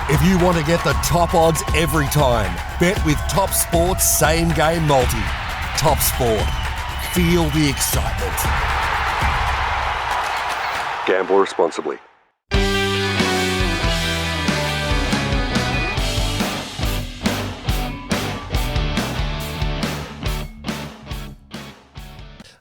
If you want to get the top odds every time, bet with Top Sport's Same Game Multi. Top Sport. Feel the excitement. Gamble responsibly.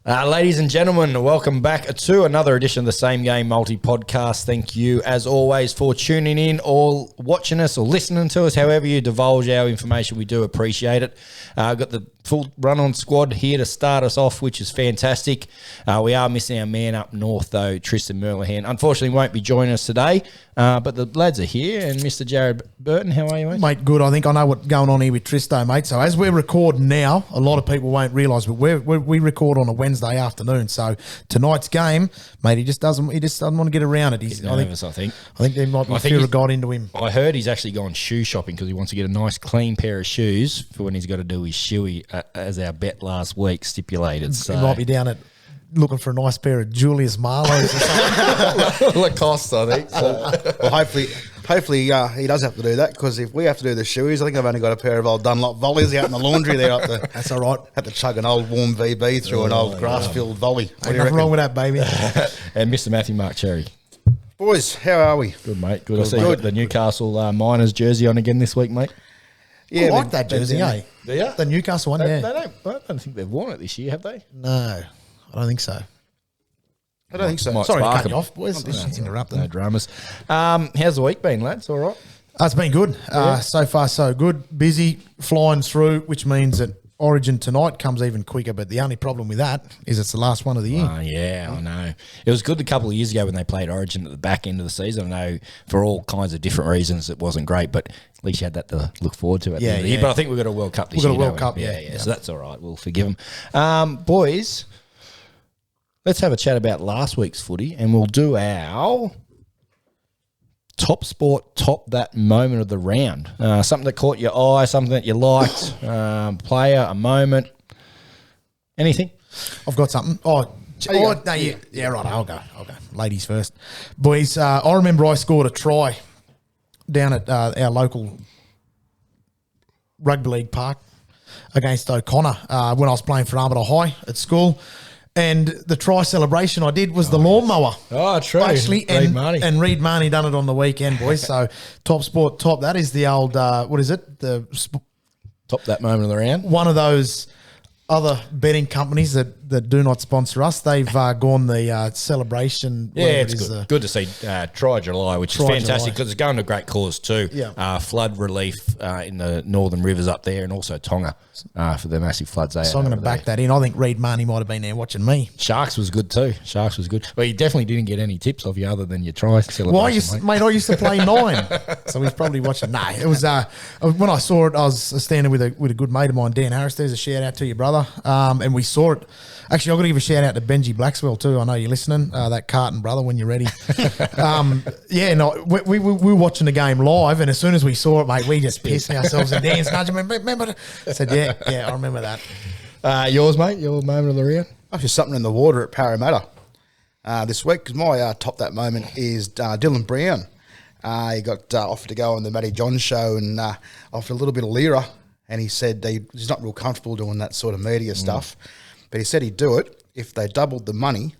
Ladies and gentlemen, welcome back to another edition of the Same Game Multi Podcast. Thank you, as always, for tuning in or watching us or listening to us. However you divulge our information, we do appreciate it. Got the full run-on squad here to start us off, which is fantastic. We are missing our man up north, though, Tristan Merlihan. Unfortunately, won't be joining us today, but the lads are here. And Mr. Jared Burton, how are you, mate? Mate, good. I think I know what's going on here with Tristo, mate. So as we're recording now, a lot of people won't realise, but we record on a Wednesday afternoon. So tonight's game, mate, he just doesn't want to get around it. He's nervous, I think. I think there might be fear of God into him. I heard he's actually gone shoe shopping because he wants to get a nice clean pair of shoes for when he's got to do his shoey, as our bet last week stipulated. So he might be down at looking for a nice pair of Julius Marlowe's or something. Lacoste, I think. So. Well, hopefully he does have to do that, because if we have to do the shoeys, I think I've only got a pair of old Dunlop volleys out in the laundry there. That's all right. Have to chug an old warm VB through an old grass-filled volley. Ain't nothing wrong with that, baby. And Mr. Matthew Mark Cherry. Boys, how are we? Good, mate. Good. I see you got the Newcastle Miners jersey on again this week, mate. Yeah, I like that jersey, eh? Yeah. The Newcastle one, yeah. I don't think they've worn it this year, have they? No, I don't think so. I don't think so. Sorry to Spark cut you off, boys. Just interrupting. No dramas. How's the week been, lads? All right? It's been good. So far, so good. Busy, flying through, which means that Origin tonight comes even quicker. But the only problem with that is it's the last one of the year. Yeah, I know. It was good a couple of years ago when they played Origin at the back end of the season. I know for all kinds of different reasons it wasn't great, but at least you had that to look forward to at the end of the year. But I think we've got a World Cup this year. We've got a World Cup, yeah. So that's all right. We'll forgive them. Boys, let's have a chat about last week's footy, and we'll do our top sport, top that moment of the round. Something that caught your eye, something that you liked, player, a moment, anything? I've got something. Yeah, right. I'll go. Ladies first. Boys, I remember I scored a try down at our local rugby league park against O'Connor when I was playing for Armidale High at school. And the try celebration I did was the lawnmower. Oh, true. Actually, and Reed Marnie done it on the weekend, boys. So top sport, top. That is the old, what is it? Top that moment of the round. One of those other betting companies that do not sponsor us. They've gone the celebration. Yeah, it's good to see Try July, which is fantastic because it's going to a great cause too. Yeah. Flood relief in the northern rivers up there, and also Tonga for the massive floods. So I'm going to back that in. I think Reed Marnie might have been there watching me. Sharks was good too. Sharks was good. Well, you definitely didn't get any tips off you other than your try celebration. Well, I used to play 9, so he's probably watching. No, it was when I saw it, I was standing with a good mate of mine, Dan Harris. There's a shout out to your brother, and we saw it. Actually, I've got to give a shout out to Benji Blackswell too. I know you're listening. That Carton brother, when you're ready. We were watching the game live, and as soon as we saw it, mate, we just pissed ourselves. And Dan's nudging me. Remember? I said, yeah, I remember that. Yours, mate? Your moment of the round? Actually, something in the water at Parramatta this week, because my top that moment is Dylan Brown. He got offered to go on the Matty John show and offered a little bit of lira, and he said he's not real comfortable doing that sort of media stuff, but he said he'd do it if they doubled the money,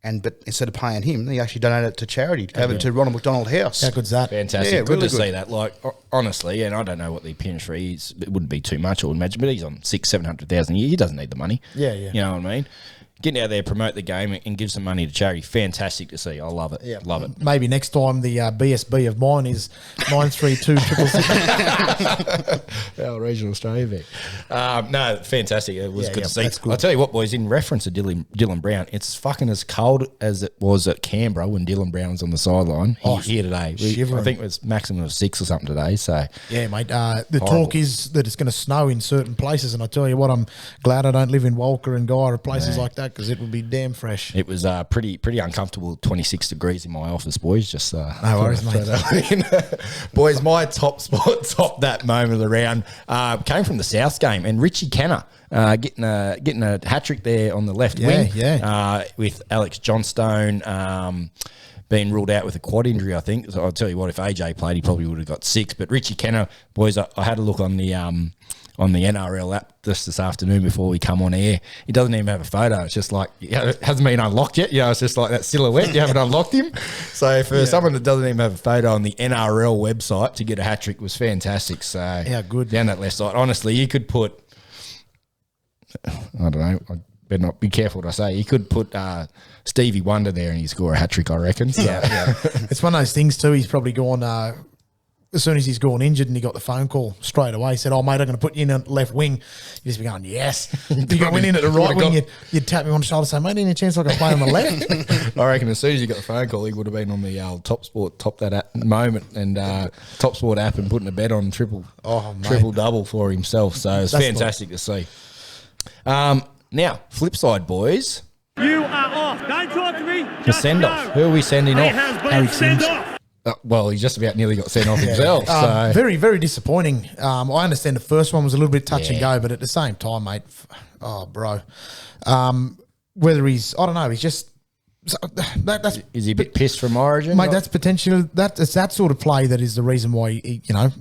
but instead of paying him, he actually donated it to charity, gave it to Ronald McDonald House. How good's that? Fantastic. Yeah, good really to see that. Like, honestly, and I don't know what the appearance fee is, it wouldn't be too much, I would imagine, but he's on 600,000-700,000 a year. He doesn't need the money. Yeah. You know what I mean? Getting out there, promote the game, and give some money to charity. Fantastic to see. I love it. Yeah. Love it. Maybe next time the BSB of mine is 93266. Our regional Australia vet. No, fantastic. It was good to see. That's good. I'll tell you what, boys, in reference to Dylan Brown, it's fucking as cold as it was at Canberra when Dylan Brown was on the sideline here today. I think it was maximum of 6 or something today. So yeah, mate. The talk is that it's going to snow in certain places, and I tell you what, I'm glad I don't live in Walker and Guy or places like that, because it would be damn fresh. It was pretty uncomfortable, 26 degrees in my office, boys. Just no worries, mate. Boys, my top that moment of the round came from the Souths game, and Richie Kenner getting a hat trick there on the left wing. Yeah. With Alex Johnstone. been ruled out with a quad injury, I think. So I'll tell you what, if AJ played, he probably would have got 6. But Richie Kenner, boys, I had a look on the NRL app just this afternoon before we come on air. He doesn't even have a photo. It's just like, it hasn't been unlocked yet. It's just like that silhouette. You haven't unlocked him. So for someone that doesn't even have a photo on the NRL website to get a hat trick was fantastic. So yeah, good. Down that left side, honestly, you could put, I don't know, I better not be careful what I say. You could put Stevie Wonder there and he'd score a hat trick, I reckon. So. Yeah. It's one of those things too. He's probably gone, as soon as he's gone injured and he got the phone call straight away, he said, "Oh, mate, I'm going to put you in a left wing." You just be going, yes. If you went in at the right wing, you'd tap me on the shoulder and say, "Mate, any chance I can play on the left?" I reckon as soon as he got the phone call, he would have been on the Top Sport, top that app moment, and Top Sport app and putting a bet on triple double for himself. So it's fantastic to see. Now, flip side, boys. You are off. Don't talk to me. The send off. Who are we sending off? He has been sent off. Well, he just about nearly got sent off himself. So very, very disappointing. I understand the first one was a little bit touch and go, but at the same time, mate, bro. Whether he's, I don't know, he's just that's. Is he a bit pissed from Origin, mate? That's potential. It's that sort of play that is the reason why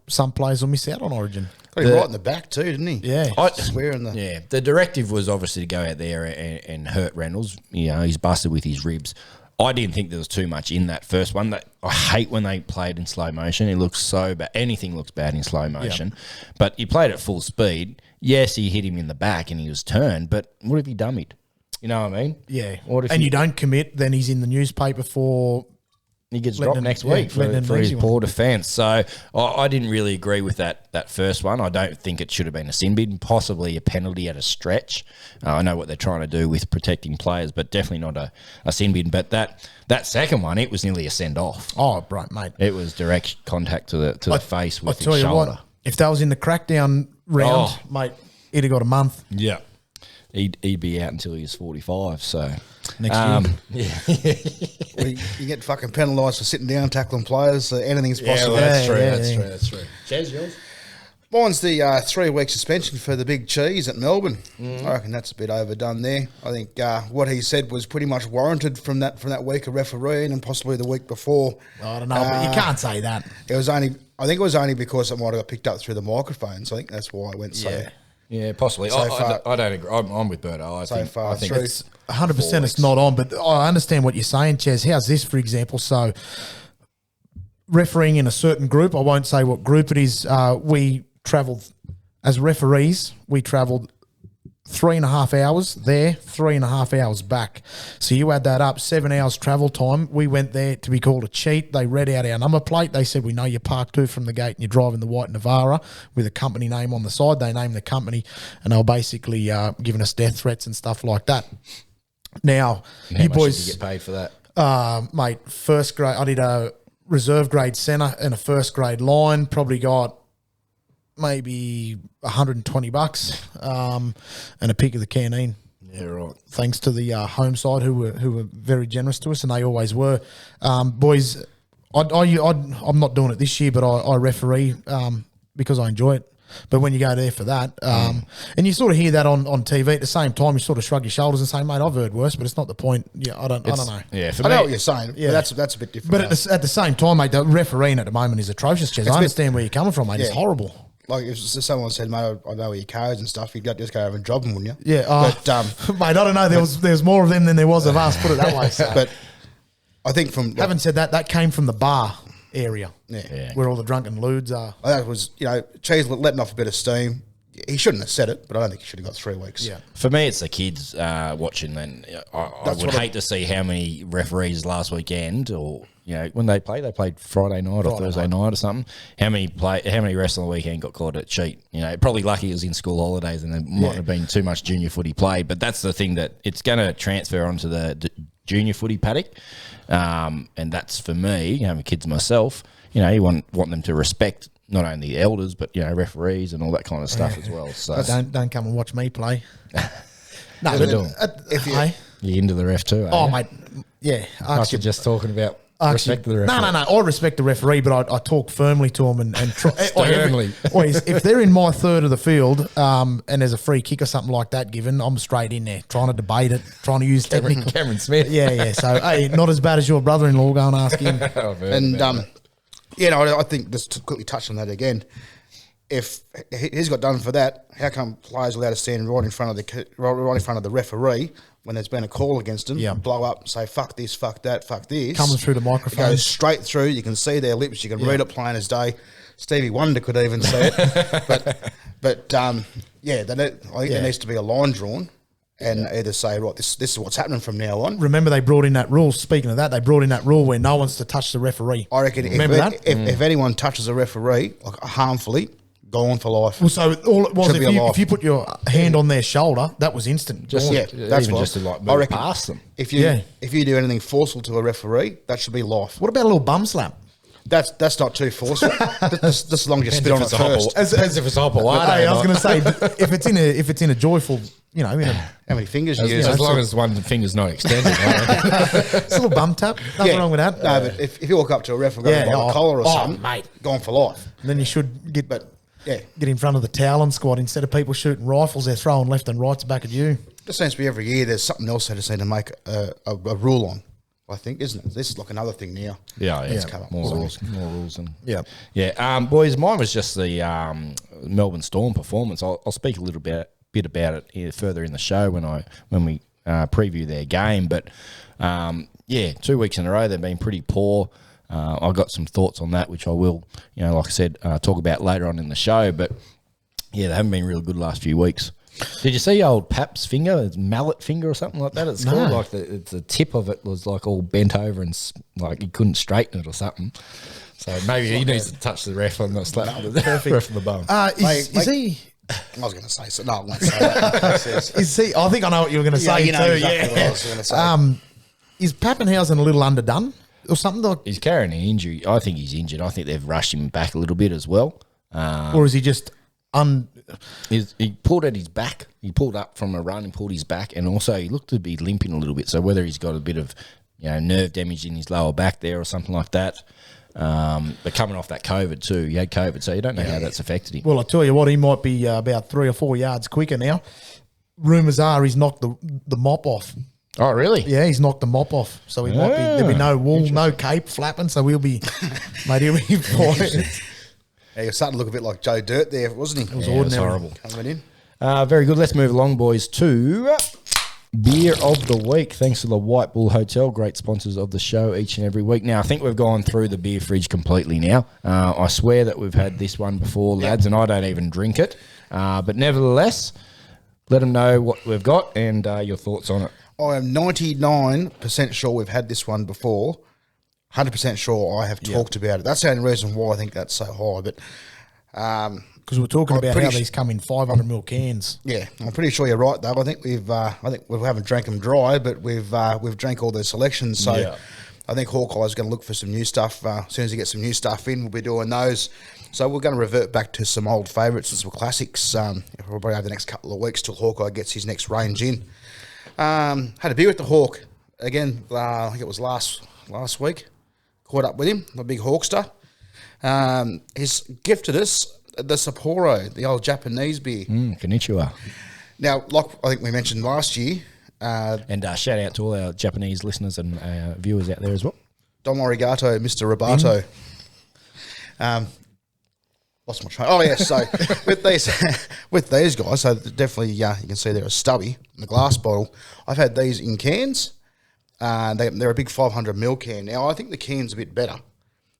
some players will miss out on Origin. Got him right in the back too, didn't he? Yeah, swearing the. Yeah, the directive was obviously to go out there and hurt Reynolds. He's busted with his ribs. I didn't think there was too much in that first one. That I hate when they played in slow motion. It looks so bad. Anything looks bad in slow motion. Yep. But he played at full speed. Yes, he hit him in the back and he was turned. But what if he dummied? You know what I mean? Yeah. You don't commit, then he's in the newspaper for... He gets dropped next week for his poor defence. So I didn't really agree with that first one. I don't think it should have been a sin bin, possibly a penalty at a stretch. I know what they're trying to do with protecting players, but definitely not a sin bin. But that second one, it was nearly a send-off. Oh, right, mate. It was direct contact to the face with his shoulder. I tell you what, if that was in the crackdown round, mate, he'd have got a month. Yeah. He'd be out until he was 45, so... Next year. Yeah. Well, you get fucking penalised for sitting down, tackling players. So anything's possible. That's true. Cheers, yours? Mine's the 3-week suspension for the big cheese at Melbourne. I reckon that's a bit overdone there. I think what he said was pretty much warranted from that week of refereeing and possibly the week before. I don't know, but you can't say that. I think it was only because it might have got picked up through the microphones. I think that's why I went so. Yeah, possibly. I don't agree. I'm with Berto. I think it's 100% it's not on, but I understand what you're saying, Ches. How's this, for example? So, refereeing in a certain group, I won't say what group it is, we travelled, as referees, 3.5 hours there, 3.5 hours back. So you add that up, 7 hours travel time. We went there to be called a cheat. They read out our number plate. They said, "We know you're parked 2 from the gate and you're driving the white Navara with a company name on the side." They named the company and they were basically giving us death threats and stuff like that. Now, you boys did you get paid for that? Mate, first grade, I did a reserve grade centre and a first grade line, probably got maybe $120 and a pick of the canteen. Yeah, right. Thanks to the home side who were very generous to us, and they always were. Boys, I'm not doing it this year, but I referee because I enjoy it. But when you go there for that, and you sort of hear that on TV at the same time, you sort of shrug your shoulders and say, "Mate, I've heard worse," but it's not the point. Yeah, I don't know. Yeah, I know what you're saying. Yeah, but that's a bit different. But at the same time, mate, the refereeing at the moment is atrocious. Jez. I understand where you're coming from, mate. Yeah. It's horrible. Like if someone said, "Mate, I know where your car is and stuff," you'd just go over and drop them, wouldn't you? Yeah, but mate, I don't know. There was more of them than there was of us. Put it that way. So. But I think from having said that came from the bar area, where all the drunken lewds are. That was, Cheese letting off a bit of steam. He shouldn't have said it, but I don't think he should have got 3 weeks. Yeah. For me, it's the kids watching. Then I would hate to see how many referees last weekend, or when they played Friday night or Thursday night or something. How many refs on the weekend got caught at cheat? Probably lucky it was in school holidays and there might have been too much junior footy played. But that's the thing, that it's going to transfer onto the junior footy paddock, and that's for me. Having kids myself, you want them to respect not only the elders, but referees and all that kind of stuff as well. So don't come and watch me play. No, you're into the ref too. Oh, mate, yeah. After just talking about Respect the referee. No. I respect the referee, but I talk firmly to him and try. Sternly. If they're in my third of the field and there's a free kick or something like that given, I'm straight in there trying to debate it, trying to use technical. Cameron Smith. Yeah. So, hey, not as bad as your brother-in-law. Go and ask him. And I think just to quickly touch on that again. If he's got done for that, how come players are allowed to stand right in front of the referee when there's been a call against them? Yeah. Blow up and say fuck this, fuck that, fuck this. Coming through the It microphone. goes straight through. You can see their lips. You can read it plain as day. Stevie Wonder could even see it. I think there needs to be a line drawn and either say, right, this is what's happening from now on. Remember, they brought in that rule. Speaking of that, they brought in that rule where no one's to touch the referee. I reckon if anyone touches a referee harmfully, gone for life. Well, so all it was, Should be alive. if you put your hand on their shoulder, that was instant. That's even what just to like I move reckon past them. If you do anything forceful to a referee, that should be life. What about a little bum slap? That's not too forceful. just as long as you spit on it first. Depends if it's hop away. Hey, I was going to say, if it's in a joyful, How many fingers you use? As long as one finger's not extended. Right? it's a little bum tap. Nothing wrong with that. No, but if you walk up to a ref and grab him by the collar or something, mate, gone for life. And then you should get Yeah. get in front of the Talon squad. Instead of people shooting rifles, they're throwing left and rights back at you. It seems to be every year there's something else they just need to make a rule on, I think, isn't it? This is like another thing now. Yeah. Come up More with rules. And Yeah. Boys, mine was just the Melbourne Storm performance. I'll speak a little bit about it here further in the show when we preview their game. But 2 weeks in a row they've been pretty poor. I've got some thoughts on that, which I will, like I said, talk about later on in the show. But they haven't been real good last few weeks. Did you see old Pap's finger, his mallet finger or something like that? It's called like the tip of it was like all bent over and like he couldn't straighten it or something. So maybe he needs to touch the ref on the slap the ref on the bum. Is he? I was going to say so. No, I won't say that. Is he? I think I know what you were going to say too. Exactly what I was going to say. Is Pappenhausen a little underdone or something? Like, He's carrying an injury. I think he's injured. I think they've rushed him back a little bit as well. or is he just He pulled at his back. He pulled up from a run and pulled his back, and also he looked to be limping a little bit. So whether he's got a bit of nerve damage in his lower back there or something like that. But coming off that COVID too, he had COVID, so you don't know how that's affected him. Well, I tell you what, he might be about 3 or 4 yards quicker now. Rumours are he's knocked the mop off. Oh, really? Yeah, he's knocked the mop off, so he might be. There'll be no wool, no cape flapping, so he'll be, mate, he'll be fine. He was starting to look a bit like Joe Dirt there, wasn't he? It was Yeah, it was ordinary. horrible. Coming in. Very good. Let's move along, boys, to Beer of the Week. Thanks to the Whitebull Hotel, great sponsors of the show each and every week. Now, I think we've gone through the beer fridge completely now. I swear that we've had this one before, lads, and I don't even drink it. But nevertheless, let them know what we've got and your thoughts on it. I am 99% sure we've had this one before. 100% sure I have talked about it. That's the only reason why I think that's so high. But Because we're talking about pretty how these come in 500ml cans. yeah, I'm pretty sure you're right though. I think we haven't drank them dry, but we've drank all their selections. So Yeah. I think Hawkeye's going to look for some new stuff. As soon as he gets some new stuff in, we'll be doing those. So we're going to revert back to some old favourites and some classics. Probably over the next couple of weeks till Hawkeye gets his next range in. Had a beer with the Hawk again. I think it was last week. Caught up with him, the big Hawkster. He's gifted us the Sapporo, the old Japanese beer. Konnichiwa. Now, like I think we mentioned last year, And shout out to all our Japanese listeners and viewers out there as well. Dom Arigato, Mr. Robato. Lost my train. Oh, yeah, so with these guys, so definitely you can see they're a stubby in the glass bottle. I've had these in cans. They're a big 500ml can. Now, I think the can's a bit better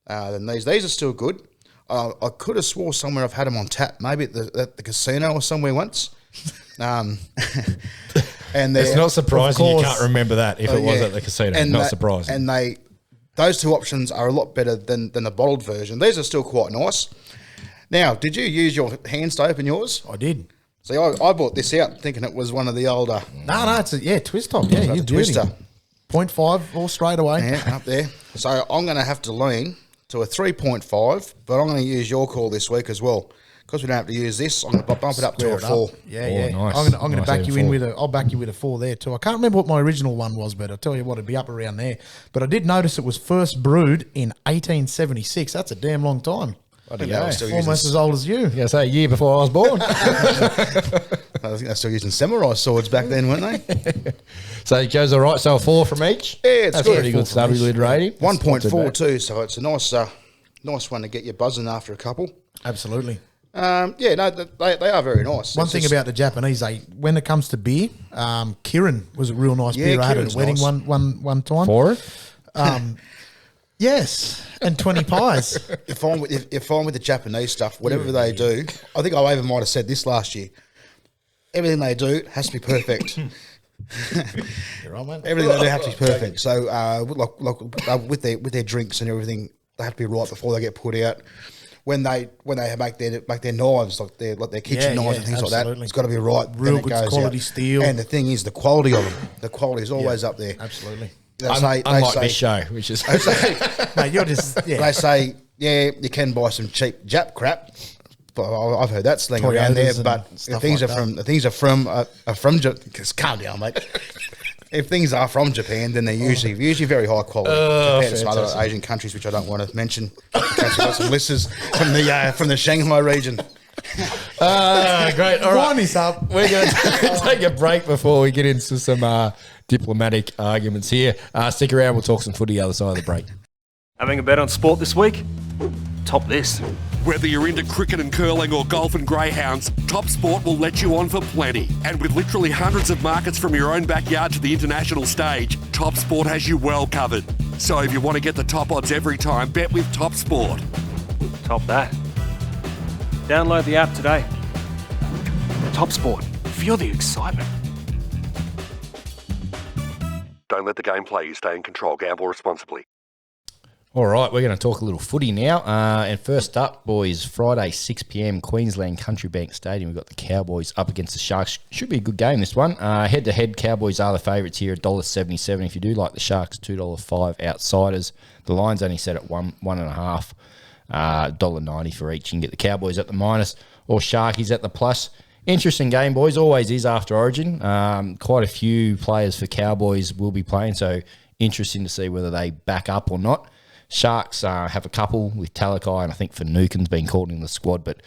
than these. These are still good. I could have swore somewhere I've had them on tap, maybe at the casino or somewhere once. And It's not surprising you course. can't remember that if it was at the casino. Not surprising. And those two options are a lot better than the bottled version. These are still quite nice. Now, did you use your hands to open yours? I did. See, I bought this out thinking it was one of the older. No, it's a twist top. Yeah, It's you a twister. 0.5 all straight away. Yeah, up there. So I'm going to have to lean to a 3.5, but I'm going to use your call this week as well because we don't have to use this, I'm going to bump it up to a 4. Yeah, Oh, yeah. nice. I'm going to Nice back out you of in 4. with I'll back you with a 4 there too. I can't remember what my original one was, but I'll tell you what, it'd be up around there. But I did notice it was first brewed in 1876. That's a damn long time. I think they were still using, Almost as old as you. Yeah, say a year before I was born. I think they're still using samurai swords back then, weren't they? So it goes all right. So a 4 from each. Yeah, it's That's good. pretty good stubby lid rating. 1.42, so it's a nice one to get you buzzing after a couple. Absolutely. They are very nice. One It's thing just- about the Japanese, when it comes to beer, Kirin was a real nice beer. I had at Kirin's a wedding nice. one time. 4? Yes, and 20 pies. If I'm with the Japanese stuff, whatever they do, I think I even might have said this last year. Everything they do has to be perfect. You're right, mate. Everything they do has to be perfect. So, with their drinks and everything, they have to be right before they get put out. When they make their knives, like their kitchen knives and things like that, absolutely. it's got to be right. Real then it good goes quality out. steel. And the thing is, the quality of them. The quality is always up there. Absolutely. Unlike this show, which is... Mate, you're just, They say, you can buy some cheap Jap crap. But I've heard that sling around there. Toyotas and But if stuff things like are from Japan, calm down, mate. If things are from Japan, then they're usually very high quality compared to some other Asian countries, which I don't want to mention. In case we've got some listeners from the Shanghai region. Great. All right. Wind this up. We're going to take a break before we get into some diplomatic arguments here. Stick around. We'll talk some footy the other side of the break. Having a bet on sport this week? Top this. Whether you're into cricket and curling or golf and greyhounds, Top Sport will let you on for plenty. And with literally hundreds of markets from your own backyard to the international stage, Top Sport has you well covered. So if you want to get the top odds every time, bet with Top Sport. Top that. Download the app today. Top Sport. Feel the excitement. Don't let the game play you. Stay in control. Gamble responsibly. All right, we're going to talk a little footy now. And first up, boys, Friday, 6 p.m, Queensland Country Bank Stadium. We've got the Cowboys up against the Sharks. Should be a good game, this one. Head-to-head, Cowboys are the favourites here, $1.77. If you do like the Sharks, $2.05 outsiders. The line's only set at 1.5, $1.90 for each. You can get the Cowboys at the minus or Sharkies at the plus. Interesting game, boys. Always is after Origin. Quite a few players for Cowboys will be playing, so interesting to see whether they back up or not. Sharks have a couple with Talakai, and I think Finucane's been called in the squad, but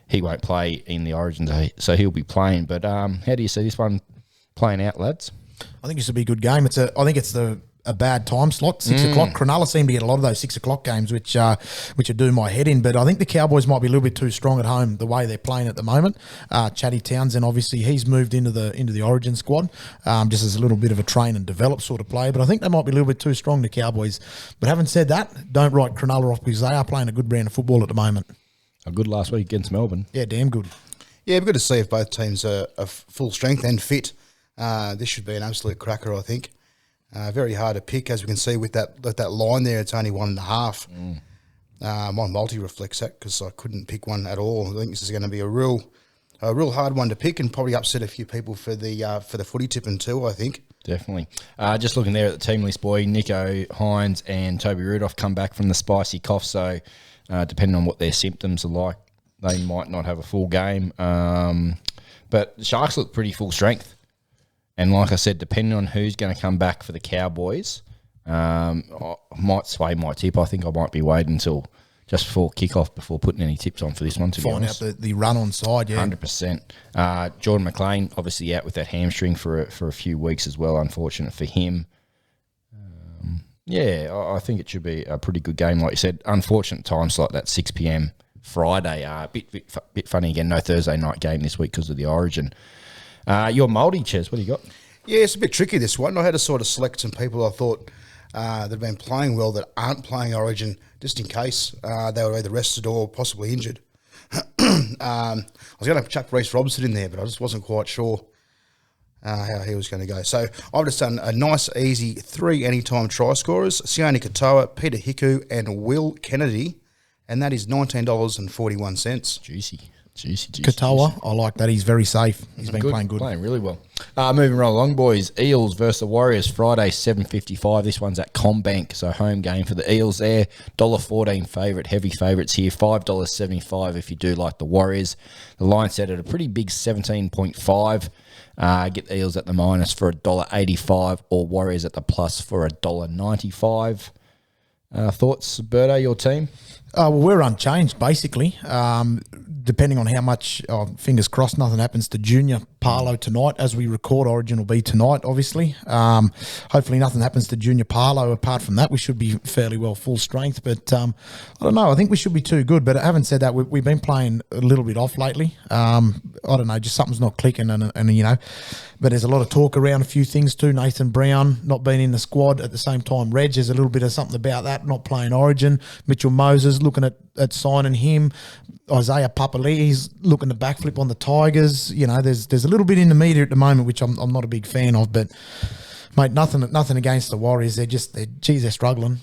he won't play in the Origin, so he'll be playing. But how do you see this one playing out, lads? I think this will be a good game. I think it's a bad time slot, 6 o'clock. Cronulla seem to get a lot of those 6 o'clock games, which would do my head in. But I think the Cowboys might be a little bit too strong at home the way they're playing at the moment. Chatty Townsend, obviously, he's moved into the Origin squad, just as a little bit of a train and develop sort of player. But I think they might be a little bit too strong, the Cowboys. But having said that, don't write Cronulla off because they are playing a good brand of football at the moment. A good last week against Melbourne. Yeah, damn good. Yeah, we're good to see if both teams are full strength and fit. This should be an absolute cracker, I think. Very hard to pick, as we can see with that line there. It's only 1.5. My multi reflects that because I couldn't pick one at all. I think this is going to be a real hard one to pick and probably upset a few people for the footy tipping too, I think. Definitely. Just looking there at the team list, boy, Nico Hines and Toby Rudolph come back from the spicy cough, so depending on what their symptoms are like, they might not have a full game. But the Sharks look pretty full strength. And like I said, depending on who's going to come back for the Cowboys, I might sway my tip. I think I might be waiting until just before kickoff before putting any tips on for this one, to be honest. Find out the run on side, yeah. 100%. Jordan McLean, obviously out with that hamstring for a few weeks as well. Unfortunate for him. I think it should be a pretty good game. Like you said, unfortunate time slot, that 6 p.m. Friday. A bit funny again. No Thursday night game this week because of the Origin. Your Mouldy, Ches, what do you got? Yeah, it's a bit tricky, this one. I had to sort of select some people I thought that have been playing well that aren't playing Origin, just in case they were either rested or possibly injured. I was going to chuck Reece Robson in there, but I just wasn't quite sure how he was going to go. So I've just done a nice, easy 3 anytime try scorers: Sione Katoa, Peter Hiku, and Will Kennedy, and that is $19.41. Juicy. Juicy. Katoa, I like that. He's very safe. He's been playing good. Playing really well. Moving right along, boys. Eels versus the Warriors, Friday, 7:55. This one's at CommBank, so home game for the Eels there. $1.14 favourite, heavy favourites here. $5.75 if you do like the Warriors. The line set at a pretty big 17.5. Get the Eels at the minus for $1.85 or Warriors at the plus for $1.95. Thoughts, Berto, your team? Well, we're unchanged, basically. Depending on how much, fingers crossed, nothing happens to Junior Parlo tonight. As we record, Origin will be tonight, obviously. Hopefully nothing happens to Junior Parlo. Apart from that, we should be fairly well full strength. But I don't know. I think we should be too good. But having said that, we've been playing a little bit off lately. I don't know, just something's not clicking. And you know, but there's a lot of talk around a few things too. Nathan Brown not being in the squad at the same time. Reg, there's a little bit of something about that, not playing Origin. Mitchell Moses looking at signing him. Isaiah Papali'i's looking to backflip on the Tigers. You know, there's a little bit in the media at the moment, which I'm not a big fan of. But mate, nothing against the Warriors. They're struggling.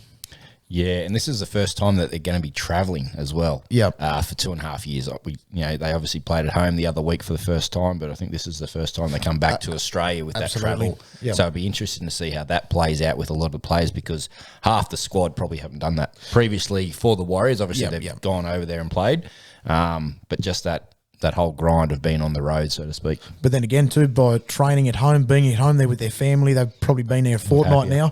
Yeah, and this is the first time that they're going to be travelling as well. Yeah. For 2.5 years, they obviously played at home the other week for the first time, but I think this is the first time they come back to Australia with absolutely. that travel. Yep. So it'll be interesting to see how that plays out with a lot of players because half the squad probably haven't done that previously for the Warriors. Obviously, they've gone over there and played, but just that whole grind of being on the road, so to speak. But then again, too, by training at home, being at home there with their family, they've probably been there a fortnight now.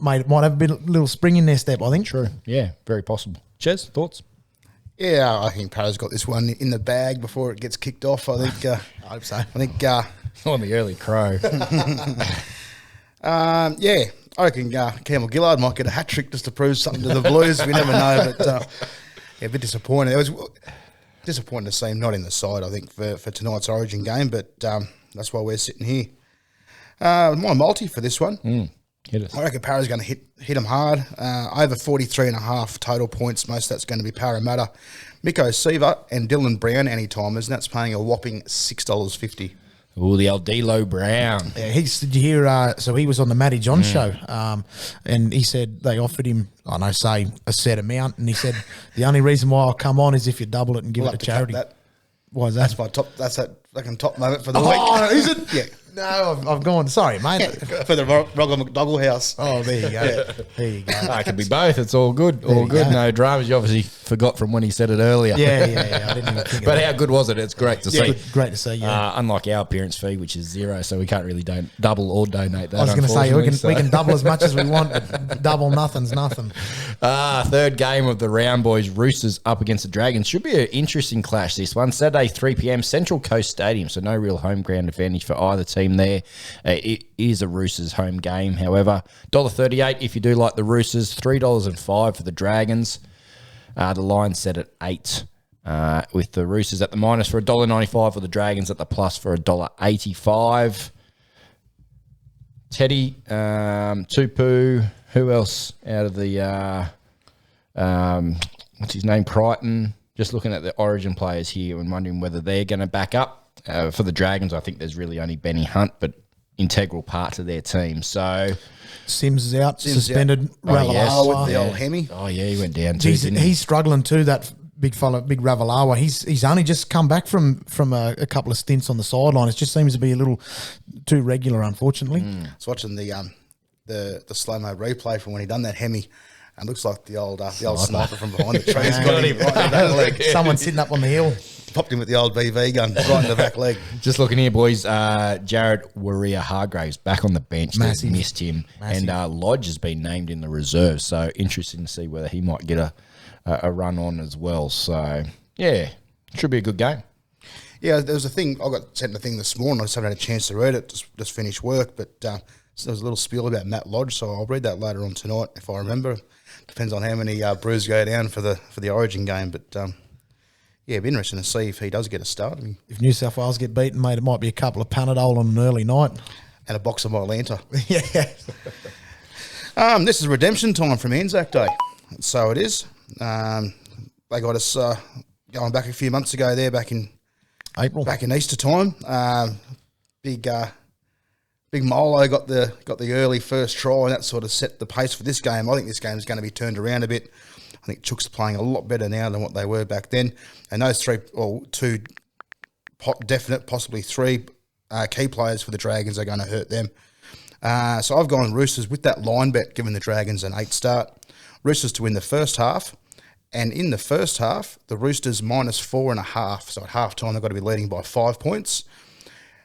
Might have a little spring in their step, I think. True. Yeah, very possible. Ches, thoughts? Yeah, I think Para's got this one in the bag before it gets kicked off. I think. I hope so. I think. On the early crow. Yeah, I reckon Campbell Gillard might get a hat trick just to prove something to the Blues. We never know, but a bit disappointed. It was disappointing to see him not in the side, I think, for tonight's Origin game, but that's why we're sitting here. My multi for this one. Hit us. I reckon Para's going to hit him hard. Over 43.5 total points. Most of that's going to be Parramatta. Miko Siva and Dylan Brown anytimers, and that's paying a whopping $6.50. Oh, the old D-Lo Brown. Yeah, did you hear? So he was on the Matty John show, and he said they offered him, say a set amount, and he said the only reason why I'll come on is if you double it and give it to charity. Why is that? That's my top. That's that fucking top moment for the week. Oh, is it? Yeah. No, I've gone. Sorry, mate. For the Rogger McDougall house. Oh, there you go. There you go. It could be both. It's all good. All good. go. No dramas. You obviously forgot from when he said it earlier. Yeah. I didn't even think. But how good was it? It's great to see. Great to see. Yeah. Unlike our appearance fee, which is $0, so we can't really double or donate that. I was going to say we can so. double as much as we want, but double nothing's nothing. Third game of the round, boys. Roosters up against the Dragons. Should be an interesting clash, this one. Saturday, 3 p.m, Central Coast Stadium, so no real home ground advantage for either team there. It is a Roosters home game, however. $1.38 if you do like the Roosters. $3.05 for the Dragons. The line set at 8 with the Roosters at the minus for $1.95 for the Dragons at the plus for $1.85. Teddy, Tupu, who else out of the, what's his name, Crichton? Just looking at the Origin players here and wondering whether they're going to back up. For the Dragons, I think there's really only Benny Hunt, but integral part of their team. So Sims is out, suspended. Ravalawa with the old Hemi. Oh, yeah, he went down too, didn't he? He's struggling too, that big fella, big Ravalawa. He's only just come back from a couple of stints on the sideline. It just seems to be a little too regular, unfortunately. I was watching the slow-mo replay from when he done that Hemi. And looks like the old sniper from behind the trees got him right in the back leg. Someone sitting up on the hill. Popped him with the old BV gun right in the back leg. Just looking here, boys. Jared Warrior-Hargraves back on the bench. Massive. They've missed him. Massive. And Lodge has been named in the reserve. So interesting to see whether he might get a run on as well. So, yeah, should be a good game. Yeah, there was a thing. I got sent a thing this morning. I just haven't had a chance to read it. Just finished work. But so there was a little spiel about Matt Lodge. So I'll read that later on tonight if I remember. Depends on how many brews go down for the Origin game. But, yeah, it'd be interesting to see if he does get a start. I mean, If New South Wales get beaten, mate, it might be a couple of Panadol on an early night. and a box of Mylanta. Yeah. This is redemption time from Anzac Day. So it is. They got us going back a few months ago there, back in April. back in Easter time. Big Molo got the early first try, and that sort of set the pace for this game. I think this game is going to be turned around a bit. I think Chooks are playing a lot better now than what they were back then. And those two definite, possibly three key players for the Dragons are going to hurt them. So I've gone Roosters with that line bet, giving the Dragons an 8 start. Roosters to win the first half. And in the first half, the Roosters -4.5. So at half time, they've got to be leading by 5 points.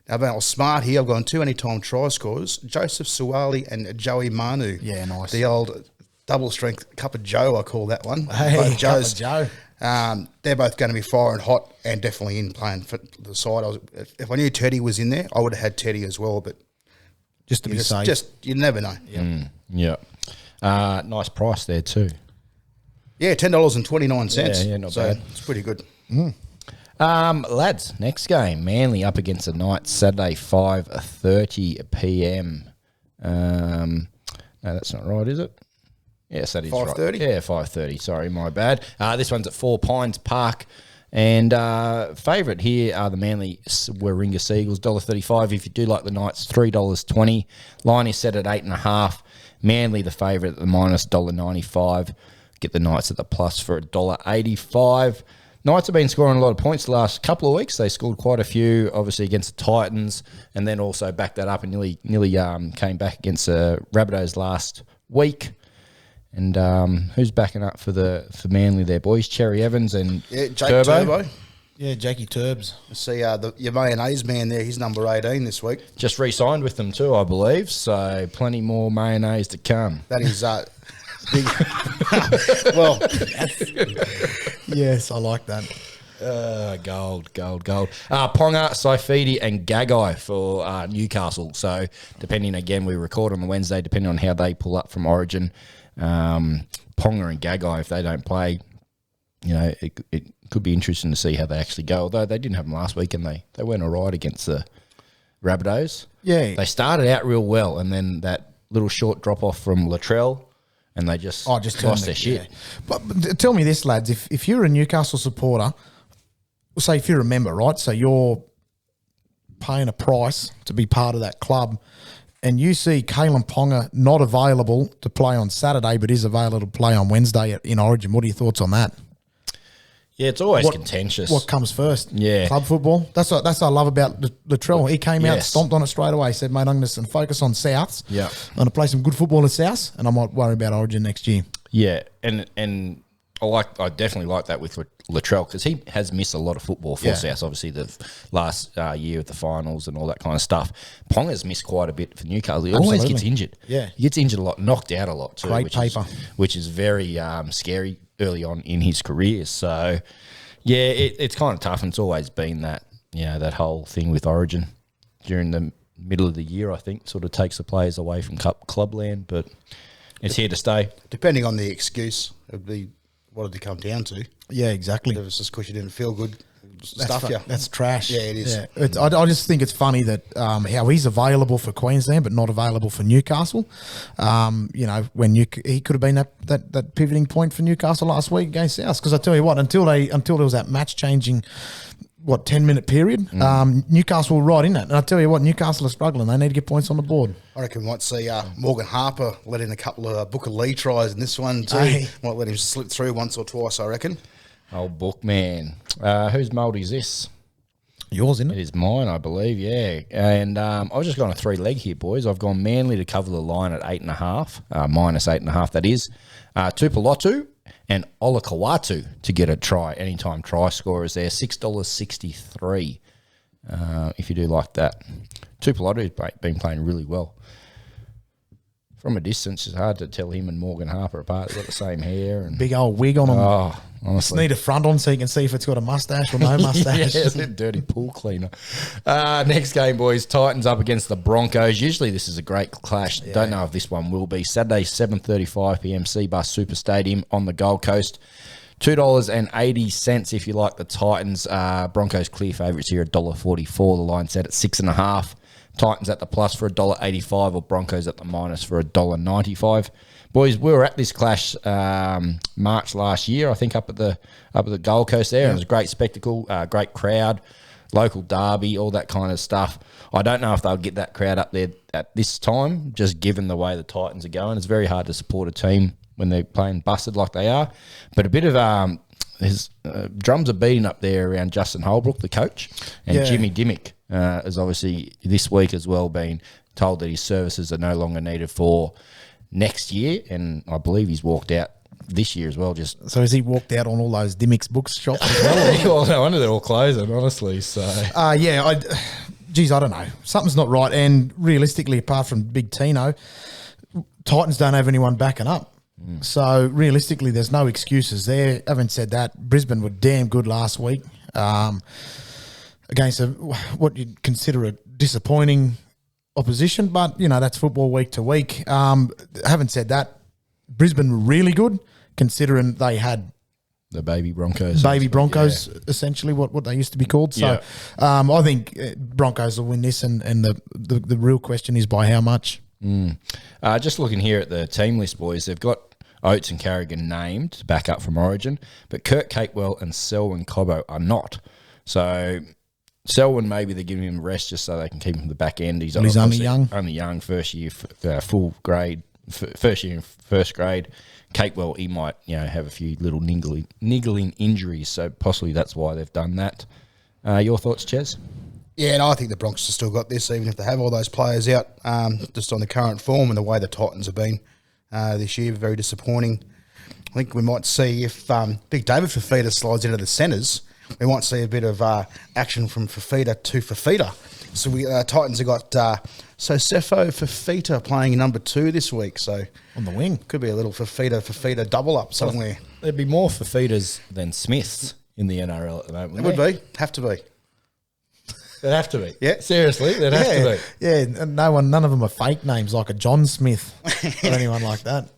Now, about smart here, I've gone 2 anytime try scorers, Joseph Suwali and Joey Manu. Yeah, nice. The old double strength cup of Joe, I call that one. Hey, Both Joes. cup of Joe. They're both going to be firing hot and definitely in playing for the side. If I knew Teddy was in there, I would have had Teddy as well, but Just to be safe. You never know. Yeah. Nice price there too. Yeah, $10.29. Yeah, not so bad. it's pretty good. Lads, next game, Manly up against the Knights, Saturday, 5:30 p.m. No, that's not right, is it? Yes, that is 5:30? right. Yeah, 5:30. Sorry, my bad. This one's at 4 Pines Park. And favourite here are the Manly Warringah Seagulls, $1.35. If you do like the Knights, $3.20. Line is set at 8.5. Manly, the favourite at the -$1.95. Get the Knights at the plus for $1.85. Knights have been scoring a lot of points the last couple of weeks. They scored quite a few, obviously, against the Titans, and then also backed that up and nearly came back against the Rabbitohs last week. And who's backing up for Manly there, boys? Cherry Evans and Jake Turbo. Yeah, Jakey Turbs. See your mayonnaise man there, he's number 18 this week. Just re-signed with them too, I believe. So plenty more mayonnaise to come. That is big. Well, Yes, I like that. Gold. Ponga, Saifidi and Gagai for Newcastle. So depending, again, we record on the Wednesday, depending on how they pull up from Origin. Ponga and Gagai, if they don't play, it could be interesting to see how they actually go. Although they didn't have them last week and they went all right against the Rabbitohs. Yeah. They started out real well and then that little short drop-off from Latrell and they just lost their shit. Yeah. But tell me this, lads, if you're a Newcastle supporter, say if you're a member, right, so you're paying a price to be part of that club and you see Kalen Ponga not available to play on Saturday but is available to play on Wednesday in Origin, what are your thoughts on that? Yeah, it's always contentious. What comes first? Yeah. Club football. That's what I love about Latrell. He came out, Yes. stomped on it straight away, said, mate, I'm going to focus on Souths. Yeah. I'm going to play some good football in Souths and I might worry about Origin next year. Yeah, and I definitely like that with Latrell because he has missed a lot of football for South. Obviously, the last year with the finals and all that kind of stuff. Ponga's missed quite a bit for Newcastle. He always Absolutely. gets injured. Yeah. He gets injured a lot, knocked out a lot too. Great paper. Which is very scary early on in his career. So, yeah, it's kind of tough, and it's always been that, that whole thing with Origin during the middle of the year, I think, sort of takes the players away from clubland, but it's here to stay. depending on the excuse, it'd be what did it come down to? Yeah, exactly. It was just because you didn't feel good. That's Stuff you. That's trash. Yeah, it is. Yeah. I just think it's funny that how he's available for Queensland but not available for Newcastle. When he could have been that pivoting point for Newcastle last week against South. Because I tell you what, until there was that match changing 10-minute period, Newcastle were right in that. And I tell you what, Newcastle are struggling. They need to get points on the board. I reckon we might see Morgan Harper let in a couple of Booker Lee tries in this one too. Hey. Might let him slip through once or twice, I reckon. Old Bookman. Whose mould is this? Yours, isn't It it? is mine, I believe, yeah. And I've just gone a 3-leg here, boys. I've gone Manly to cover the line at 8.5, -8.5, that is. Tupolotu and Olakawatu to get a try. Anytime try scorers there, $6.63 if you do like that. Tupolotu's been playing really well. From a distance, it's hard to tell him and Morgan Harper apart. They've got the same hair. And Big old wig on him. oh, Just honestly. need a front on so you can see if it's got a mustache or no mustache. Yeah, it's a dirty pool cleaner. Next game, boys. Titans up against the Broncos. Usually this is a great clash. Don't know if this one will be. Saturday, 7:35 p.m. Cbus Super Stadium on the Gold Coast. $2.80 if you like the Titans. Broncos clear favourites here, $1.44. The line set at 6.5. Titans at the plus for $1.85 or Broncos at the minus for $1.95. Boys, we were at this clash March last year, I think, up at the Gold Coast there. And it was a great spectacle, great crowd, local derby, all that kind of stuff. I don't know if they'll get that crowd up there at this time, just given the way the Titans are going. It's very hard to support a team when they're playing busted like they are. But a bit of his drums are beating up there around Justin Holbrook, the coach, and Jimmy Dimmick has obviously this week as well been told that his services are no longer needed for next year, and I believe he's walked out this year as well. So has he walked out on all those Dimmick's books shops as well? Well, no wonder they're all closing, honestly. So I don't know. Something's not right. And realistically, apart from Big Tino, Titans don't have anyone backing up. So realistically, there's no excuses there. Having said that, Brisbane were damn good last week against what you'd consider a disappointing opposition, but that's football week to week. Having said that, Brisbane were really good considering they had the baby Broncos, essentially what they used to be called. So I think Broncos will win this, and the real question is by how much. Just looking here at the team list, boys, they've got Oates and Carrigan named to back up from Origin, but Kurt Capewell and Selwyn Cobbo are not. So Selwyn, maybe they're giving him a rest just so they can keep him to the back end. He's only young. Only young, first year, full grade, first year in first grade. Capewell, he might have a few little niggling injuries, so possibly that's why they've done that. Your thoughts, Ches? Yeah, no, I think the Broncos have still got this, even if they have all those players out, just on the current form and the way the Titans have been this year. Very disappointing. I think we might see if Big David Fafita slides into the centres, we might see a bit of action from Fafita to Fafita. So Titans have got Sefo Fafita playing number 2 this week. So on the wing, could be a little Fafita double up somewhere. There'd be more Fafitas than Smiths in the NRL at the moment. It would be. Have to be. They'd have to be. Yeah. Seriously, they'd have to be. Yeah, none of them are fake names like a John Smith or anyone like that.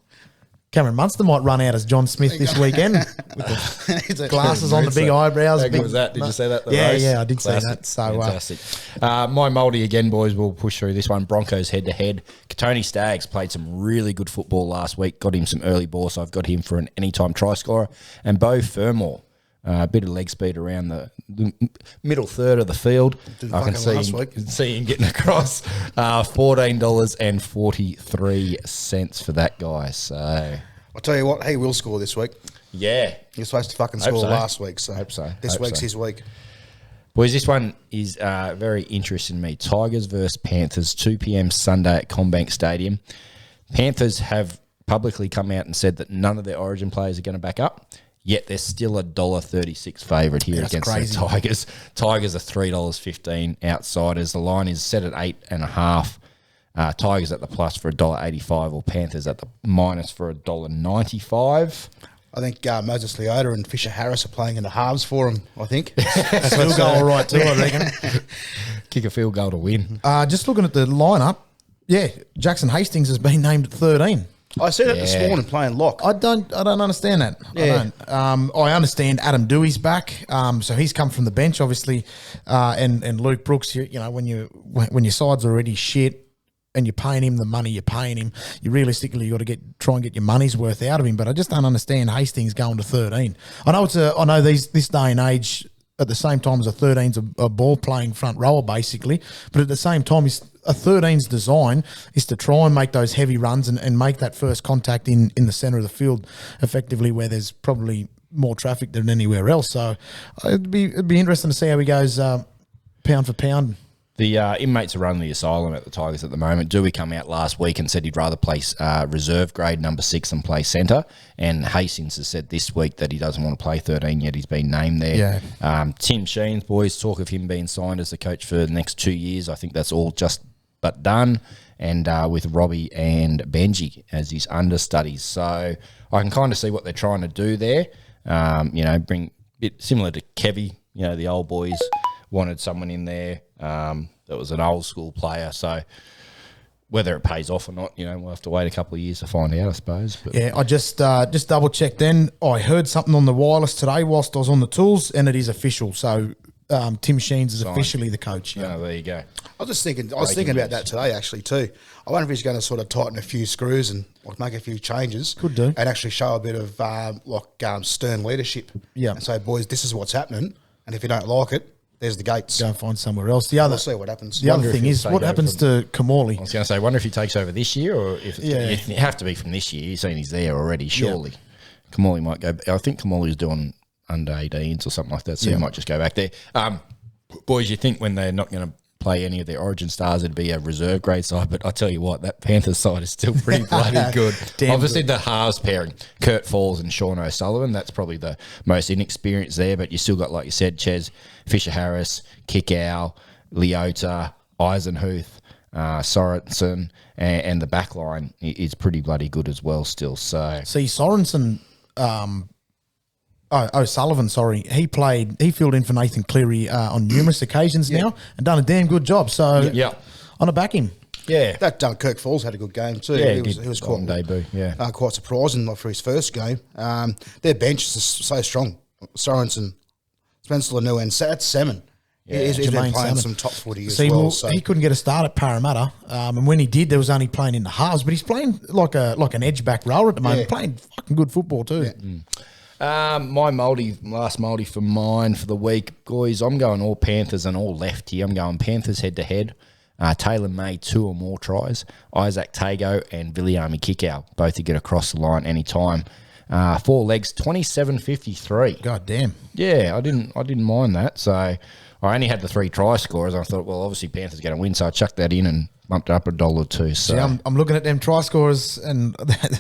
Cameron Munster might run out as John Smith this weekend with the glasses on, the big eyebrows. How good was that? Did you see that? Yeah, I did see that. So, fantastic. My multi again, boys. We'll push through this one. Broncos head to head. Katoni Staggs played some really good football last week. Got him some early ball, so I've got him for an anytime try scorer. And Beau Fermor. A bit of leg speed around the middle third of the field. I can see him getting across. $14.43 for that guy. So I'll tell you what, he will score this week. Yeah. He was supposed to fucking score last week. So hope so. This week's his week. Boys, this one is very interesting to me. Tigers versus Panthers, 2 p.m. Sunday at CommBank Stadium. Panthers have publicly come out and said that none of their Origin players are going to back up. Yet they're still a $1.36 favourite here against the Tigers. Tigers are $3.15 outsiders. The line is set at 8.5. Tigers at the plus for $1.85, or Panthers at the minus for $1.95. I think Moses Leota and Fisher Harris are playing in the halves for him, I think. That's field goal all right too, I reckon. Kick a field goal to win. Just looking at the lineup, Jackson Hastings has been named at 13. I said it this morning playing lock. I don't understand that. Yeah. I don't. I understand Adam Dewey's back, so he's come from the bench, obviously, and Luke Brooks. When your side's already shit and you're paying him the money you're paying him, you realistically got to try and get your money's worth out of him. But I just don't understand Hastings going to 13. I know this day and age. At the same time as a 13's a ball playing front rower, basically. But at the same time, a 13's design is to try and make those heavy runs and make that first contact in the centre of the field, effectively where there's probably more traffic than anywhere else. So it'd be interesting to see how he goes pound for pound. The inmates are running the asylum at the Tigers at the moment. Dewey come out last week and said he'd rather play reserve grade number 6 than play centre. And Hastings has said this week that he doesn't want to play 13 yet. He's been named there. Yeah. Tim Sheen's boys talk of him being signed as the coach for the next 2 years. I think that's all just but done. And with Robbie and Benji as his understudies. So I can kind of see what they're trying to do there. Bring a bit similar to Kevy, the old boys wanted someone in there that was an old school player. So whether it pays off or not, we'll have to wait a couple of years to find out, I suppose. But I just double checked then. I heard something on the wireless today whilst I was on the tools, and it is official. So Tim Sheens is officially the coach. Yeah. Oh, there you go. I was thinking about that today, actually, too. I wonder if he's going to sort of tighten a few screws and make a few changes. Could do. And actually show a bit of stern leadership. Yeah. And say, boys, this is what's happening. And if you don't like it, there's the gates. Go and find somewhere else. The other, We'll see what happens. the other Wonder if thing he'll is, take what over happens to Kamali? I was going to say, I wonder if he takes over this year or if it have to be from this year. You've seen he's there already, surely. Kamali might go. I think Kamali's doing under 18s or something like that, so he might just go back there. Boys, you think when they're not going to play any of their Origin stars, it'd be a reserve grade side, but I tell you what, that Panthers side is still pretty bloody good. Obviously, the halves pairing, Kurt Falls and Sean O'Sullivan, that's probably the most inexperienced there, but you still got, like you said, Ches, Fisher-Harris, Kickow, Leota, Eisenhuth, Sorensen, and the back line is pretty bloody good as well still. So See, Sorensen, O'Sullivan, sorry, he filled in for Nathan Cleary on numerous occasions now and done a damn good job. So I'm going to back him. yeah. That Kirk Falls had a good game too. Yeah, he was quite debut. Yeah, quite surprising for his first game. Their bench is so strong. Sorensen, Spencer Lanu, and that's Salmon. He's been Jermaine playing Salmon. some top footy as See, well. So he couldn't get a start at Parramatta, and when he did, there was only playing in the halves. But he's playing like an edge back rower at the moment, playing fucking good football too. my last multi for mine for the week, boys, I'm going all Panthers and all left here. I'm going Panthers head to head. Taylor May 2 or more tries. Isaac Tago and Viliami Kickow, both to get across the line anytime. 4 legs, 27.53. God damn. Yeah, I didn't mind that. So I only had the 3 try scorers. I thought, well, obviously Panthers going to win, so I chucked that in and bumped it up $1 or $2. So See, I'm looking at them try scorers, and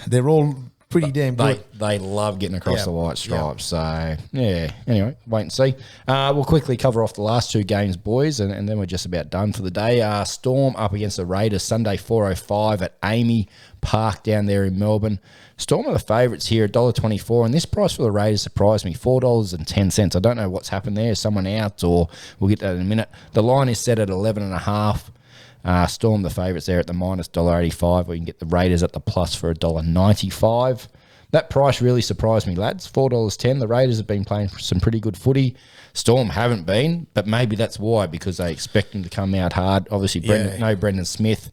they're all pretty damn good. They love getting across the white stripes. So, yeah, anyway, wait and see. We'll quickly cover off the last 2 games, boys, and then we're just about done for the day. Storm up against the Raiders, Sunday 4:05 at Amy Park down there in Melbourne. Storm are the favourites here, $1.24, and this price for the Raiders surprised me, $4.10. I don't know what's happened there. Is someone out, or we'll get that in a minute. The line is set at 11.5. Storm the favourites there at the minus $1.85. We can get the Raiders at the plus for $1.95. That price really surprised me, lads. $4.10. The Raiders have been playing some pretty good footy. Storm haven't been, but maybe that's why, because they expect them to come out hard. Obviously, Brendan Smith,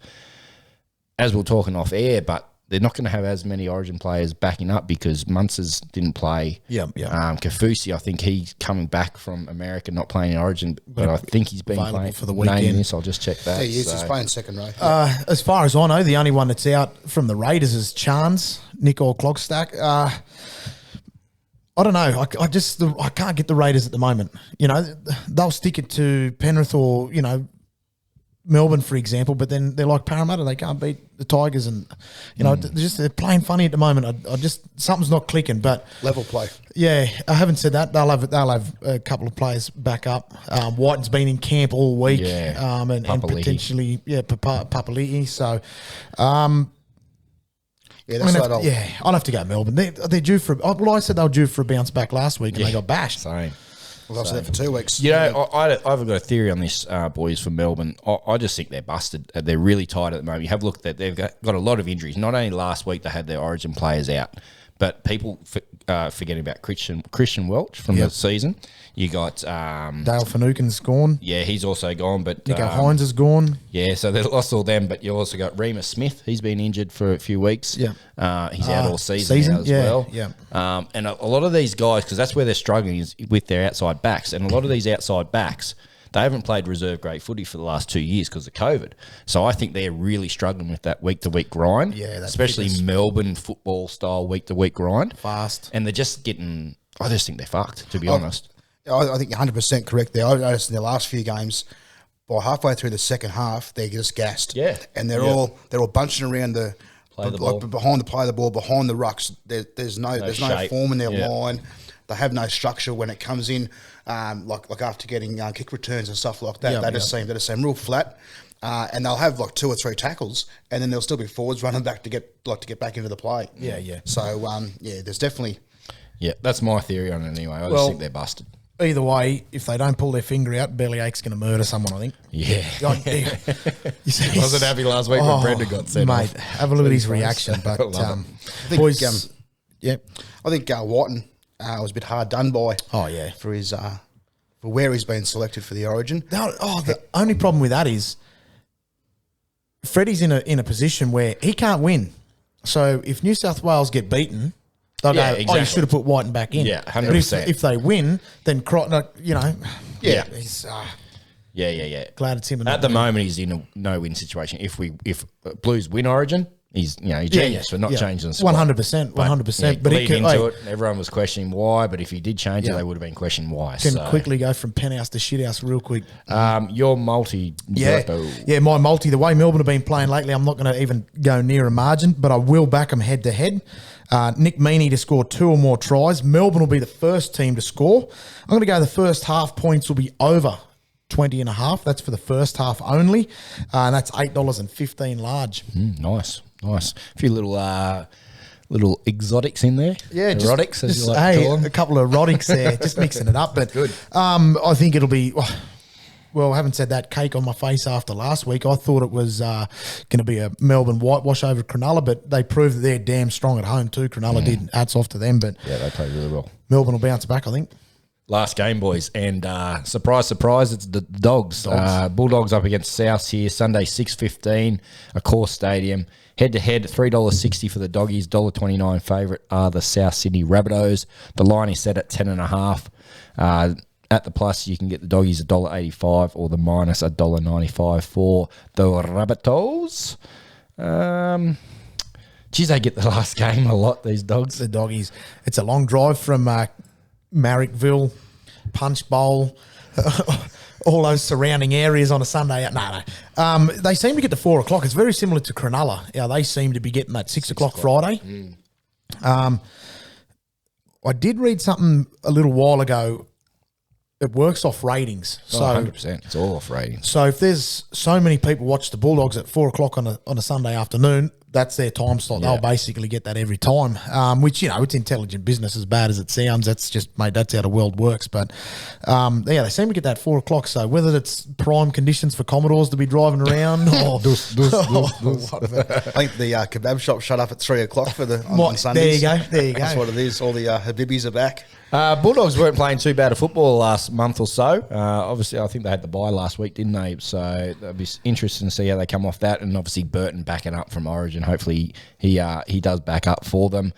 as we were talking off air, but they're not going to have as many Origin players backing up because Munsers didn't play. Kafusi, I think he's coming back from America, not playing in Origin, but I think he's been playing for the weekend. This, I'll just check that. he is. He's playing second row. As far as I know, the only one that's out from the Raiders is Chance, Nicole Clogstack. I don't know. I can't get the Raiders at the moment. You know, they'll stick it to Penrith or, you know, Melbourne, for example, but then they're like Parramatta. They can't beat the Tigers, and you know they're playing funny at the moment. I just something's not clicking. But Level play. Yeah, I haven't said that. They'll have a couple of players back up. Whiten's been in camp all week, and potentially Papali'i. So, I'll have to go Melbourne. They're due for. Well, I said they were due for a bounce back last week, and they got bashed. Same. Well, I was there for 2 weeks. You know, I've got a theory on this, boys, for Melbourne. I just think they're busted. They're really tight at the moment. You have looked at they've got a lot of injuries. Not only last week they had their Origin players out, but people forgetting about Christian Welch from the season. You got Dale Finucane's gone. Yeah, he's also gone. But Nico Hines is gone. Yeah, so they've lost all them. But you also got Remus Smith. He's been injured for a few weeks. Yeah, he's out all season now as well. Yeah, and a lot of these guys, because that's where they're struggling, is with their outside backs. And a lot of these outside backs, they haven't played reserve grade footy for the last 2 years because of COVID. So I think they're really struggling with that week-to-week grind. Yeah, especially Melbourne football-style week-to-week grind. Fast. And they're just getting... I just think they're fucked, to be honest. I think you're 100% correct there. I noticed in the last few games, by halfway through the second half, they're just gassed. Yeah. And they're all bunching around the ball. behind the ball, behind the rucks. There's no shape. form in their line. They have no structure when it comes in. Like after getting kick returns and stuff like that, they just seem real flat. And they'll have like 2 or 3 tackles, and then there'll still be forwards running back to get back into the play. Yeah. So there's definitely. Yeah, that's my theory on it anyway. I just think they're busted. Either way, if they don't pull their finger out, Bellyache's going to murder someone, I think. Yeah. Wasn't happy last week when Brendan got sent mate, off. have a look at his reaction. But I think, boys, I think Whiten was a bit hard done by. Oh yeah, for his for where he's been selected for the Origin. The only problem with that is Freddie's in a position where he can't win. So if New South Wales get beaten, they'll go, exactly. you should have put Whiten back in. Yeah, 100%. But if they win, then Yeah. Yeah. He's Yeah. glad it's him. And At not the me. moment, he's in a no-win situation. If Blues win Origin, he's genius for not changing the squad. 100%. 100%. But lead he into can, it. Everyone was questioning why, but if he did change it, they would have been questioning why. can So, quickly go from penthouse to shithouse real quick. your multi, Yeah, my multi, the way Melbourne have been playing lately, I'm not going to even go near a margin, but I will back them head to head. Nick Meaney to score 2 or more tries. Melbourne will be the first team to score. I'm going to go the first half points will be over 20.5. That's for the first half only. And that's $8.15 large. nice. A few little exotics in there. Erotics, as you like to call them. A couple of erotics there, just mixing it up. But good. I think it'll be. Well, having said that, cake on my face after last week. I thought it was going to be a Melbourne whitewash over Cronulla, but they proved that they're damn strong at home too. Cronulla did. Hats off to them. But Yeah, they played really well. Melbourne will bounce back, I think. Last game, boys, and surprise, it's the Dogs. Bulldogs up against Souths here, Sunday 6:15, Accor Stadium. Head-to-head, $3.60 for the Doggies, $1.29 favourite are the South Sydney Rabbitohs. The line is set at 10.5. At the plus, you can get the Doggies $1.85 or the minus $1.95 for the Rabbitohs. Geez, they get the last game a lot, these Dogs. The Doggies. It's a long drive from Marrickville, Punch Bowl, all those surrounding areas on a Sunday. No. They seem to get to 4 o'clock. It's very similar to Cronulla. Yeah, they seem to be getting that 6 o'clock Friday. I did read something a little while ago. It works off ratings. So 100%. It's all off ratings. So if there's so many people watch the Bulldogs at 4 o'clock on a Sunday afternoon, that's their time slot. Yeah. They'll basically get that every time, which, it's intelligent business as bad as it sounds. That's just, mate, that's how the world works. But, they seem to get that 4 o'clock. So whether it's prime conditions for Commodores to be driving around or whatever. I think the kebab shop shut up at 3 o'clock for on Sundays. There you go. That's what it is. All the Habibis are back. Bulldogs weren't playing too bad of football last month or so. Obviously, I think they had the bye last week, didn't they? So it'll be interesting to see how they come off that. And obviously, Burton backing up from Origin. Hopefully, he does back up for them.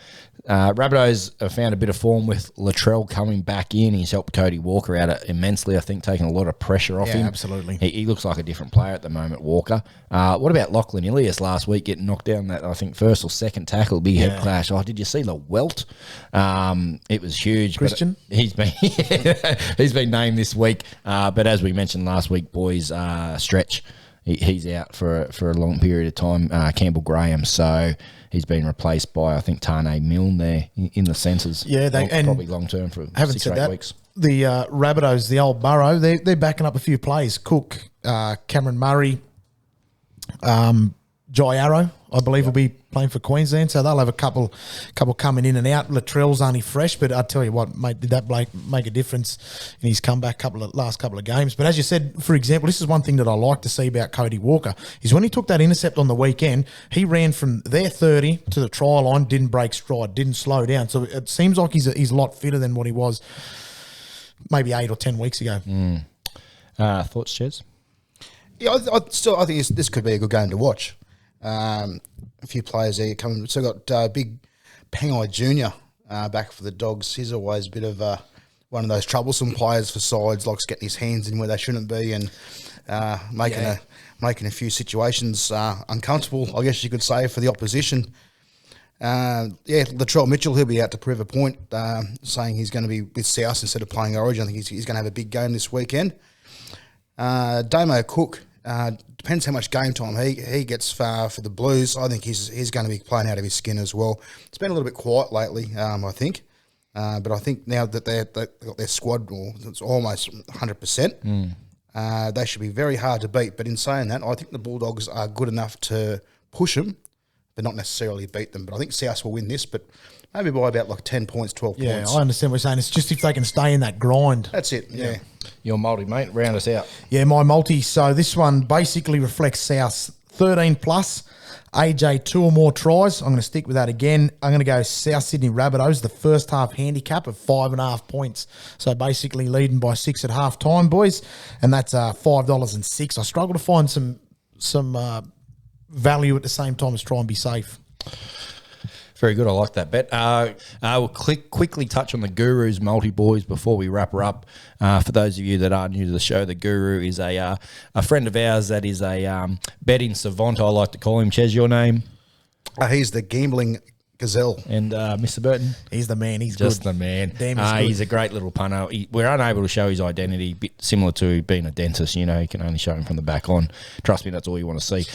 Rabbitohs have found a bit of form with Latrell coming back in. He's helped Cody Walker out immensely, I think, taking a lot of pressure off him. Absolutely. He looks like a different player at the moment, Walker. What about Lachlan Ilias last week getting knocked down that, I think, first or second tackle, big head clash? Oh, did you see the welt? It was huge. Christian? But he's been named this week. But as we mentioned last week, boys, Stretch, he's out for a long period of time. Campbell Graham, so he's been replaced by, I think, Tane Milne there in the centres. Yeah, probably long term for 6 or 8 weeks. The Rabbitohs, the old Burrow, they're backing up a few plays. Cook, Cameron Murray, Jai Arrow, I believe, will be playing for Queensland, so they'll have a couple coming in and out. Latrell's only fresh, but I tell you what, mate, did that make a difference in his comeback last couple of games? But as you said, for example, this is one thing that I like to see about Cody Walker is when he took that intercept on the weekend, he ran from their 30 to the try line, didn't break stride, didn't slow down. So it seems like he's a lot fitter than what he was maybe 8 or 10 weeks ago. Thoughts, Chaz? Yeah, I think this could be a good game to watch. A few players there coming. So got big Pangai Jr. Back for the Dogs. He's always a bit of one of those troublesome players for sides, likes getting his hands in where they shouldn't be and making a few situations uncomfortable, I guess you could say, for the opposition. Latrell Mitchell, he'll be out to prove a point, saying he's going to be with South instead of playing Origin. I think he's going to have a big game this weekend. Damo Cook, depends how much game time he gets for the Blues. I think he's going to be playing out of his skin as well. It's been a little bit quiet lately, I think. But I think now that they've got their squad, it's almost 100%, they should be very hard to beat. But in saying that, I think the Bulldogs are good enough to push them, but not necessarily beat them. But I think South will win this, but maybe by about like 10 points, 12 points. Yeah, I understand what you're saying. It's just if they can stay in that grind. That's it, yeah. Your multi, mate, round us out. Yeah, my multi. So this one basically reflects South's 13 plus, AJ 2 or more tries. I'm going to stick with that again. I'm going to go South Sydney Rabbitohs, the first half handicap of 5.5 points. So basically leading by 6 at half time, boys. And that's $5.06. I struggle to find some value at the same time as try and be safe. Very good. I like that bet. We'll quickly touch on the Guru's multi-boys before we wrap her up. For those of you that are new to the show, the Guru is a friend of ours that is a betting savant, I like to call him. Ches, your name? He's the gambling gazelle. And Mr. Burton? He's the man. He's Just good. the man. Damn, he's good. He's a great little punter. We're unable to show his identity, bit similar to being a dentist. You can only show him from the back on. Trust me, that's all you want to see.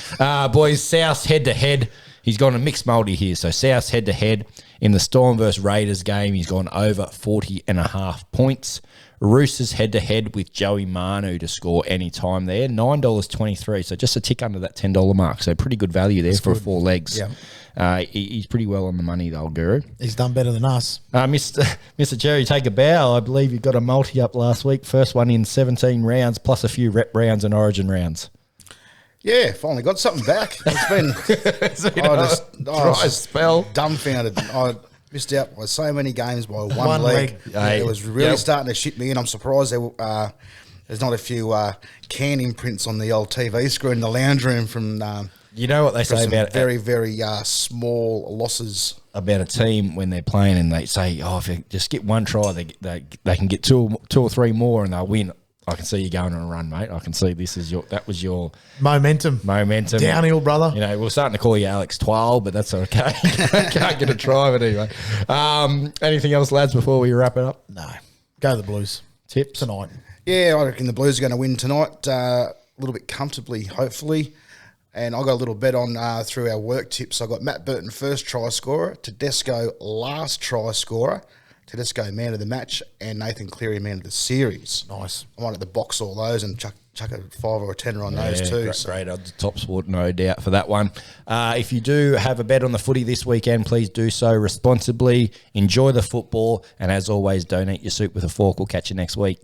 Boys, South head-to-head. He's gone a mixed multi here. So South's head-to-head in the Storm versus Raiders game. He's gone over 40.5 points. Roosters head-to-head with Joey Manu to score any time there. $9.23, so just a tick under that $10 mark. So pretty good value there for 4 legs. Yeah. He's pretty well on the money, though, Guru. He's done better than us. Mr. Jerry, take a bow. I believe you got a multi up last week. First one in 17 rounds, plus a few rep rounds and origin rounds. Yeah, finally got something back. It's been I was spell. dumbfounded. I missed out by so many games by one One leg. leg. It was really starting to shit me, and I'm surprised there's not a few can imprints on the old TV screen in the lounge room from You know what they say some about very, very small losses. About a team when they're playing and they say, if you just get one try, they can get two or three more and they'll win. I can see you going on a run, mate. I can see that was your Momentum. Downhill, brother. We're starting to call you Alex Twile, but that's okay. Can't get a try, but anyway. Anything else, lads, before we wrap it up? No. Go the Blues. Tips? Tonight. Yeah, I reckon the Blues are going to win tonight, a little bit comfortably, hopefully. And I got a little bet on through our work tips. I got Matt Burton first try scorer, Tedesco last try scorer, Tedesco man of the match, and Nathan Cleary man of the series. Nice. I wanted to box all those and chuck a 5 or a 10 on those too. Great odds, top sport, no doubt for that one. If you do have a bet on the footy this weekend, please do so responsibly. Enjoy the football, and as always, don't eat your soup with a fork. We'll catch you next week.